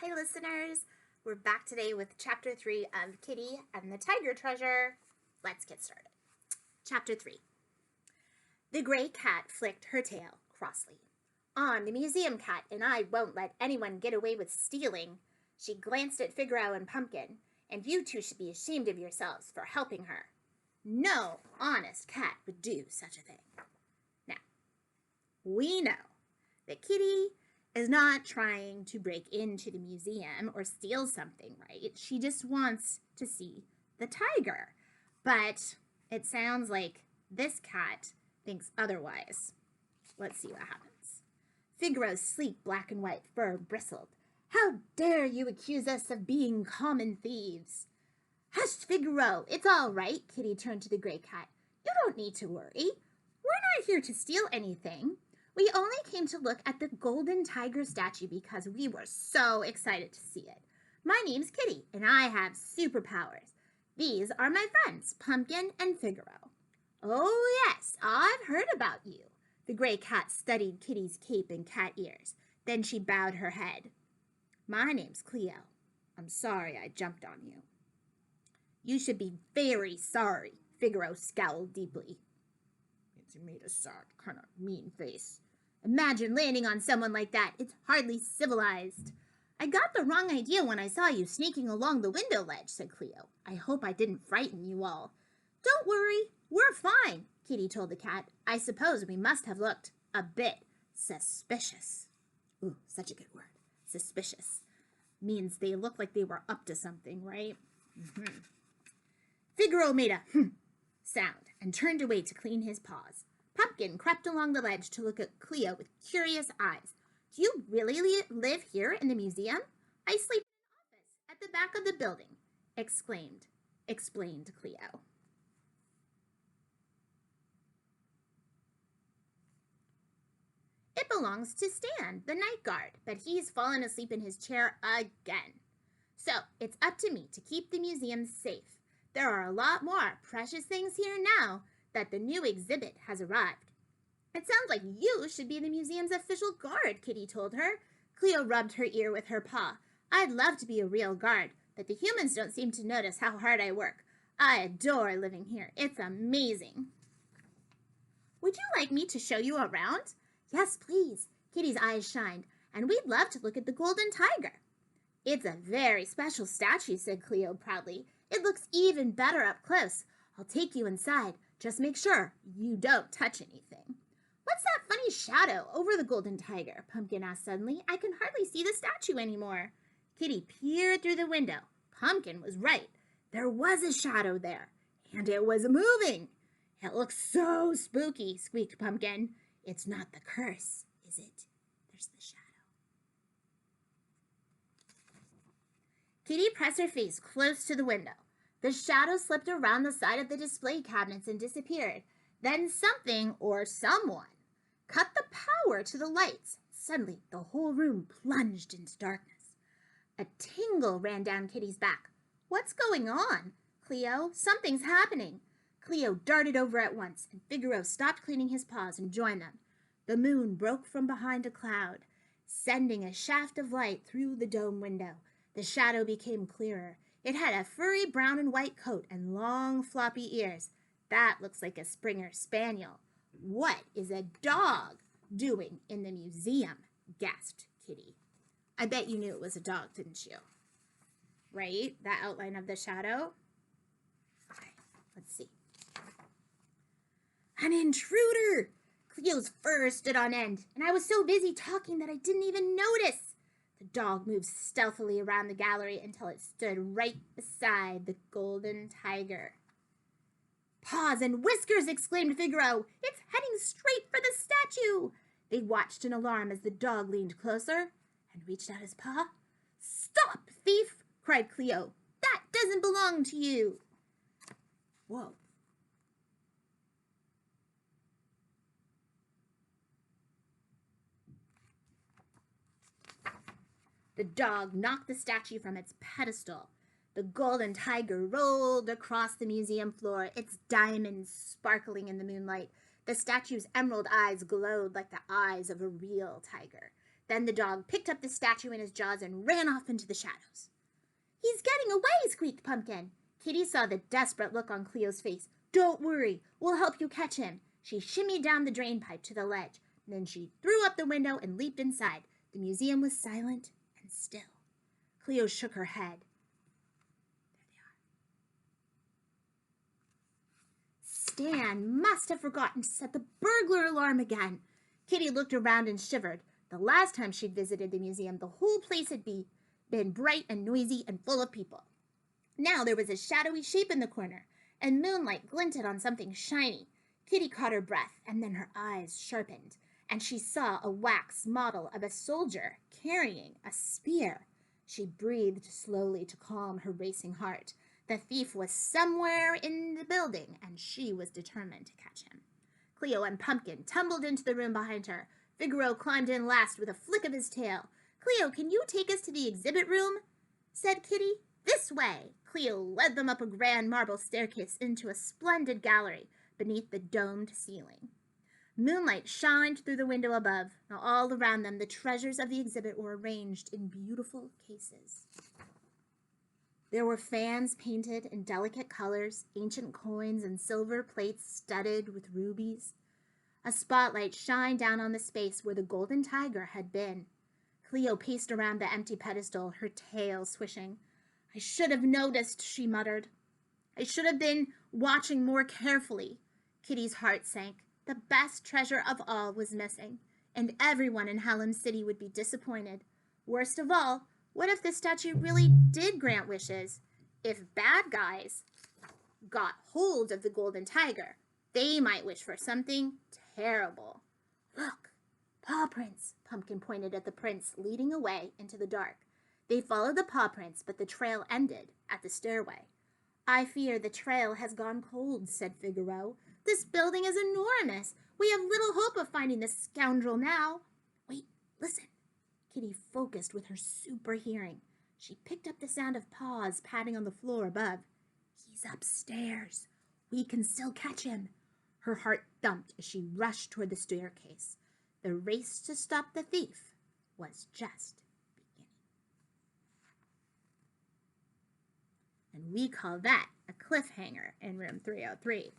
Hi, listeners. We're back today with Chapter 3 of Kitty and the Tiger Treasure. Let's get started. Chapter 3. The gray cat flicked her tail crossly. I'm the museum cat, and I won't let anyone get away with stealing. She glanced at Figaro and Pumpkin, and you two should be ashamed of yourselves for helping her. No honest cat would do such a thing. Now, we know that Kitty is not trying to break into the museum or steal something, right? She just wants to see the tiger. But it sounds like this cat thinks otherwise. Let's see what happens. Figaro's sleek black and white fur bristled. How dare you accuse us of being common thieves? Hush, Figaro, it's all right, Kitty turned to the gray cat. You don't need to worry. We're not here to steal anything. We only came to look at the golden tiger statue because we were so excited to see it. My name's Kitty, and I have superpowers. These are my friends, Pumpkin and Figaro. Oh, yes, I've heard about you. The gray cat studied Kitty's cape and cat ears. Then she bowed her head. My name's Cleo. I'm sorry I jumped on you. You should be very sorry, Figaro scowled deeply. He made a sad, kind of mean face. Imagine landing on someone like that. It's hardly civilized. I got the wrong idea when I saw you sneaking along the window ledge, said Cleo. I hope I didn't frighten you all. Don't worry, we're fine, Kitty told the cat. I suppose we must have looked a bit suspicious. Ooh, such a good word. Suspicious. Means they look like they were up to something, right? Figaro made a sound and turned away to clean his paws. Pumpkin crept along the ledge to look at Cleo with curious eyes. Do you really live here in the museum? I sleep in an office at the back of the building, explained Cleo. It belongs to Stan, the night guard, but he's fallen asleep in his chair again. So it's up to me to keep the museum safe. There are a lot more precious things here now that the new exhibit has arrived. It sounds like you should be the museum's official guard, Kitty told her. Cleo rubbed her ear with her paw. I'd love to be a real guard, but the humans don't seem to notice how hard I work. I adore living here. It's amazing. Would you like me to show you around? Yes, please. Kitty's eyes shined. And we'd love to look at the golden tiger. It's a very special statue, said Cleo proudly. It looks even better up close. I'll take you inside. Just make sure you don't touch anything. What's that funny shadow over the golden tiger? Pumpkin asked suddenly. I can hardly see the statue anymore. Kitty peered through the window. Pumpkin was right. There was a shadow there, and it was moving. It looks so spooky, squeaked Pumpkin. It's not the curse, is it? There's the shadow. Kitty pressed her face close to the window. The shadow slipped around the side of the display cabinets and disappeared. Then something or someone cut the power to the lights. Suddenly, the whole room plunged into darkness. A tingle ran down Kitty's back. What's going on? Cleo, something's happening. Cleo darted over at once, and Figaro stopped cleaning his paws and joined them. The moon broke from behind a cloud, sending a shaft of light through the dome window. The shadow became clearer. It had a furry brown and white coat and long floppy ears. That looks like a Springer Spaniel. What is a dog doing in the museum? Gasped Kitty. I bet you knew it was a dog, didn't you? Right? That outline of the shadow? Okay, let's see. An intruder! Cleo's fur stood on end, and I was so busy talking that I didn't even notice. The dog moved stealthily around the gallery until it stood right beside the golden tiger. Paws and whiskers, exclaimed Figaro. It's heading straight for the statue. They watched in alarm as the dog leaned closer and reached out his paw. Stop, thief, cried Cleo. That doesn't belong to you. Whoa. The dog knocked the statue from its pedestal. The golden tiger rolled across the museum floor, its diamonds sparkling in the moonlight. The statue's emerald eyes glowed like the eyes of a real tiger. Then the dog picked up the statue in his jaws and ran off into the shadows. "He's getting away," squeaked Pumpkin. Kitty saw the desperate look on Cleo's face. "Don't worry, we'll help you catch him." She shimmied down the drain pipe to the ledge. Then she threw up the window and leaped inside. The museum was silent and still. Cleo shook her head. There they are. Stan must have forgotten to set the burglar alarm again. Kitty looked around and shivered. The last time she'd visited the museum, the whole place had been bright and noisy and full of people. Now there was a shadowy shape in the corner, and moonlight glinted on something shiny. Kitty caught her breath, and then her eyes sharpened, and she saw a wax model of a soldier carrying a spear. She breathed slowly to calm her racing heart. The thief was somewhere in the building, and she was determined to catch him. Cleo and Pumpkin tumbled into the room behind her. Figaro climbed in last with a flick of his tail. "Cleo, can you take us to the exhibit room?" said Kitty. "This way." Cleo led them up a grand marble staircase into a splendid gallery beneath the domed ceiling. Moonlight shined through the window above. Now all around them the treasures of the exhibit were arranged in beautiful cases. There were fans painted in delicate colors, ancient coins and silver plates studded with rubies. A spotlight shined down on the space where the golden tiger had been. Cleo paced around the empty pedestal, her tail swishing. "I should have noticed," she muttered. "I should have been watching more carefully." Kitty's heart sank. The best treasure of all was missing, and everyone in Hallam City would be disappointed. Worst of all, what if the statue really did grant wishes? If bad guys got hold of the golden tiger, they might wish for something terrible. "Look, paw prints," Pumpkin pointed at the prints leading away into the dark. They followed the paw prints, but the trail ended at the stairway. "I fear the trail has gone cold," said Figaro. "This building is enormous. We have little hope of finding this scoundrel now." "Wait, listen." Kitty focused with her super hearing. She picked up the sound of paws patting on the floor above. "He's upstairs. We can still catch him." Her heart thumped as she rushed toward the staircase. The race to stop the thief was just beginning. And we call that a cliffhanger in room 303.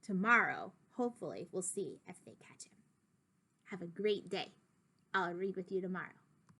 Tomorrow, hopefully, we'll see if they catch him. Have a great day. I'll read with you tomorrow.